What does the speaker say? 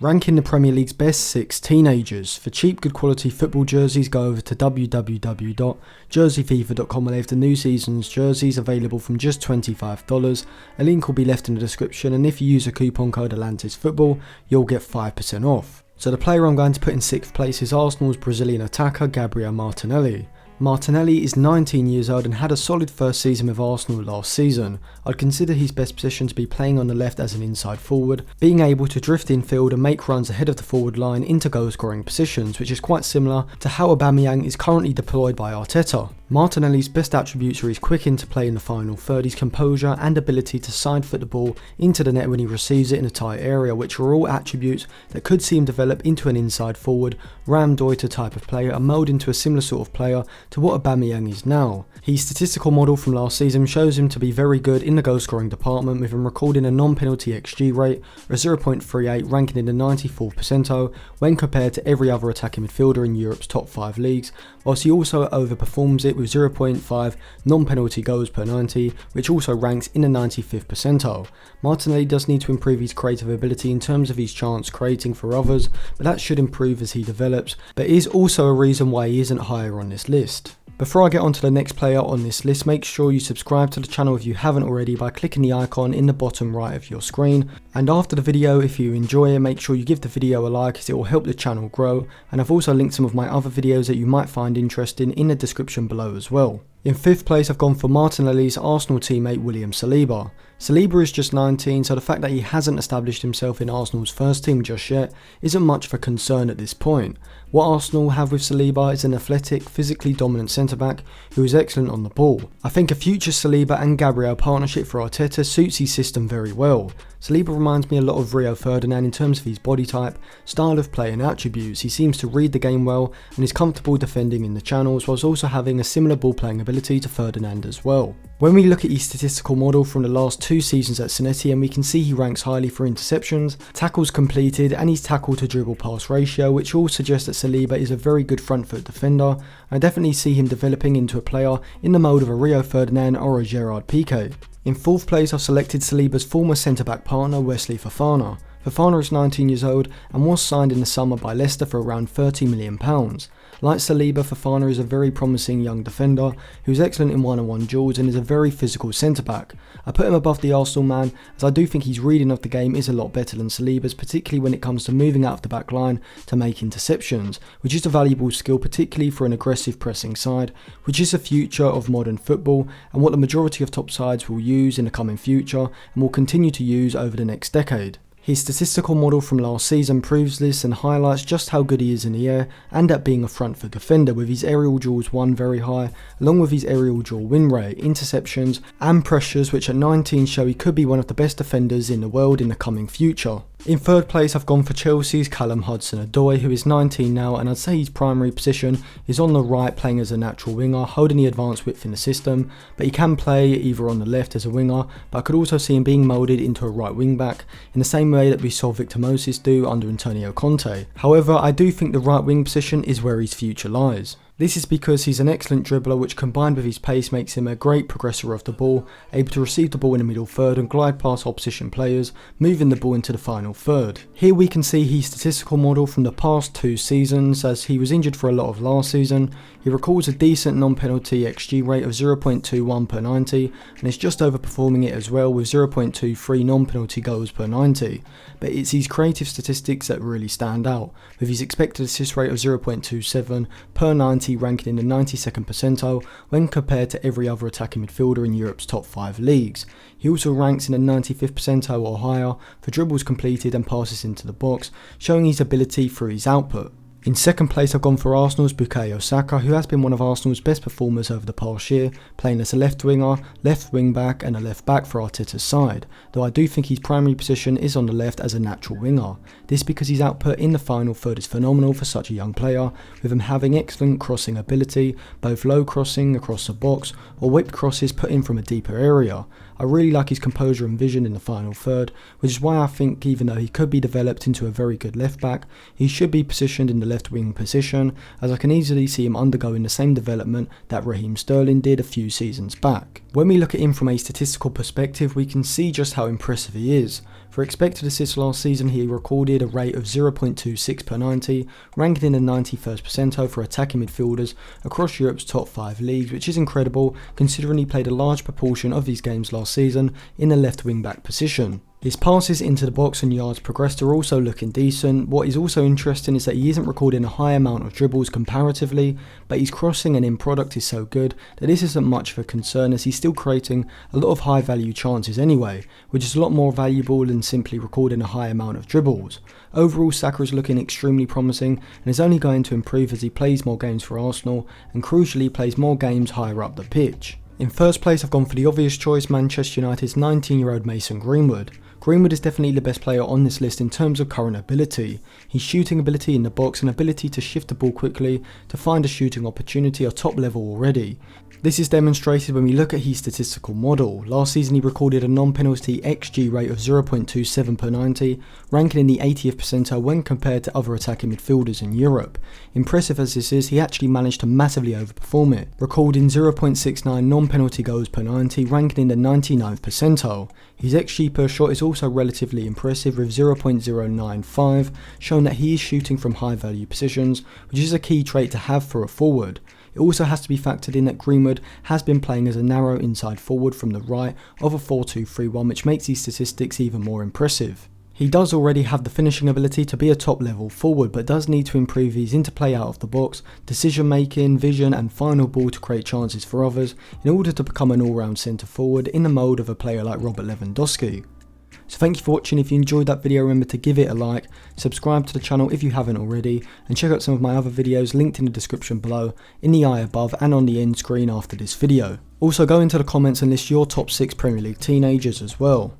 Ranking the Premier League's best 6 teenagers. For cheap, good quality football jerseys, go over to www.jerseyfifa.com where they have the new season's jerseys available from just $25. A link will be left in the description, and if you use a coupon code ATLANTISFOOTBALL, you'll get 5% off. So the player I'm going to put in 6th place is Arsenal's Brazilian attacker Gabriel Martinelli. Martinelli is 19 years old and had a solid first season with Arsenal last season. I'd consider his best position to be playing on the left as an inside forward, being able to drift infield and make runs ahead of the forward line into goal scoring positions, which is quite similar to how Aubameyang is currently deployed by Arteta. Martinelli's best attributes are his quick interplay in the final third, his composure and ability to side foot the ball into the net when he receives it in a tight area, which are all attributes that could see him develop into an inside forward, Ramdoita type of player and mould into a similar sort of player to what Aubameyang is now. His statistical model from last season shows him to be very good in the goal scoring department, with him recording a non-penalty XG rate of 0.38, ranking in the 94th percentile when compared to every other attacking midfielder in Europe's top 5 leagues, whilst he also overperforms it with 0.5 non-penalty goals per 90, which also ranks in the 95th percentile. Martinelli does need to improve his creative ability in terms of his chance creating for others, but that should improve as he develops, but is also a reason why he isn't higher on this list. Before I get on to the next player on this list, make sure you subscribe to the channel if you haven't already by clicking the icon in the bottom right of your screen. And after the video, if you enjoy it, make sure you give the video a like as it will help the channel grow. And I've also linked some of my other videos that you might find interesting in the description below as well. In 5th place, I've gone for Martinelli's Arsenal teammate William Celiba. Celiba is just 19, so the fact that he hasn't established himself in Arsenal's first team just yet isn't much of a concern at this point. What Arsenal have with Celiba is an athletic, physically dominant centre-back who is excellent on the ball. I think a future Celiba and Gabriel partnership for Arteta suits his system very well. Celiba reminds me a lot of Rio Ferdinand in terms of his body type, style of play and attributes. He seems to read the game well and is comfortable defending in the channels, whilst also having a similar ball playing ability to Ferdinand as well. When we look at his statistical model from the last 2 seasons at Cincinnati, and we can see he ranks highly for interceptions, tackles completed and his tackle to dribble pass ratio, which all suggest that Celiba is a very good front foot defender. I definitely see him developing into a player in the mould of a Rio Ferdinand or a Gerard Piqué. In 4th place, I've selected Celiba's former centre-back partner Wesley Fufana. Fufana is 19 years old and was signed in the summer by Leicester for around £30 million. Like Celiba, Fufana is a very promising young defender who is excellent in one-on-one duels and is a very physical centre-back. I put him above the Arsenal man as I do think his reading of the game is a lot better than Celiba's, particularly when it comes to moving out of the back line to make interceptions, which is a valuable skill particularly for an aggressive pressing side, which is the future of modern football and what the majority of top sides will use in the coming future and will continue to use over the next decade. His statistical model from last season proves this and highlights just how good he is in the air and at being a front foot defender, with his aerial duels won very high, along with his aerial duel win rate, interceptions and pressures, which at 19 show he could be one of the best defenders in the world in the coming future. In 3rd place, I've gone for Chelsea's Callum HudsonOdoi, who is 19 now, and I'd say his primary position is on the right, playing as a natural winger, holding the advanced width in the system, but he can play either on the left as a winger, but I could also see him being moulded into a right wing back in the same way that we saw Victor Moses do under Antonio Conte. However, I do think the right wing position is where his future lies. This is because he's an excellent dribbler, which combined with his pace makes him a great progressor of the ball, able to receive the ball in the middle third and glide past opposition players, moving the ball into the final third. Here we can see his statistical model from the past 2 seasons, as he was injured for a lot of last season. He records a decent non-penalty XG rate of 0.21 per 90 and is just overperforming it as well with 0.23 non-penalty goals per 90. But it's his creative statistics that really stand out, with his expected assist rate of 0.27 per 90 ranking in the 92nd percentile when compared to every other attacking midfielder in Europe's top 5 leagues. He also ranks in the 95th percentile or higher for dribbles completed and passes into the box, showing his ability through his output. In 2nd place, I've gone for Arsenal's Bukayo Saka, who has been one of Arsenal's best performers over the past year, playing as a left winger, left wing back and a left back for Arteta's side, though I do think his primary position is on the left as a natural winger. This because his output in the final third is phenomenal for such a young player, with him having excellent crossing ability, both low crossing across the box or whipped crosses put in from a deeper area. I really like his composure and vision in the final third, which is why I think even though he could be developed into a very good left back, he should be positioned in the left wing position, as I can easily see him undergoing the same development that Raheem Sterling did a few seasons back. When we look at him from a statistical perspective, we can see just how impressive he is. For expected assists last season, he recorded a rate of 0.26 per 90, ranking in the 91st percentile for attacking midfielders across Europe's top 5 leagues, which is incredible considering he played a large proportion of these games last season in the left wing back position. His passes into the box and yards progressed are also looking decent. What is also interesting is that he isn't recording a high amount of dribbles comparatively, but his crossing and end product is so good that this isn't much of a concern, as he's still creating a lot of high value chances anyway, which is a lot more valuable than simply recording a high amount of dribbles. Overall, Saka is looking extremely promising and is only going to improve as he plays more games for Arsenal and crucially plays more games higher up the pitch. In first place, I've gone for the obvious choice, Manchester United's 19-year-old Mason Greenwood. Greenwood is definitely the best player on this list in terms of current ability. His shooting ability in the box and ability to shift the ball quickly to find a shooting opportunity are top level already. This is demonstrated when we look at his statistical model. Last season he recorded a non-penalty XG rate of 0.27 per 90, ranking in the 80th percentile when compared to other attacking midfielders in Europe. Impressive as this is, he actually managed to massively overperform it, recording 0.69 non-penalty goals per 90, ranking in the 99th percentile. His XG per shot is also relatively impressive with 0.095, showing that he is shooting from high value positions, which is a key trait to have for a forward. It also has to be factored in that Greenwood has been playing as a narrow inside forward from the right of a 4-2-3-1, which makes these statistics even more impressive. He does already have the finishing ability to be a top level forward, but does need to improve his interplay out of the box, decision making, vision and final ball to create chances for others in order to become an all-round centre forward in the mould of a player like Robert Lewandowski. So thank you for watching. If you enjoyed that video, remember to give it a like, subscribe to the channel if you haven't already, and check out some of my other videos linked in the description below, in the eye above and on the end screen after this video. Also go into the comments and list your top 6 Premier League teenagers as well.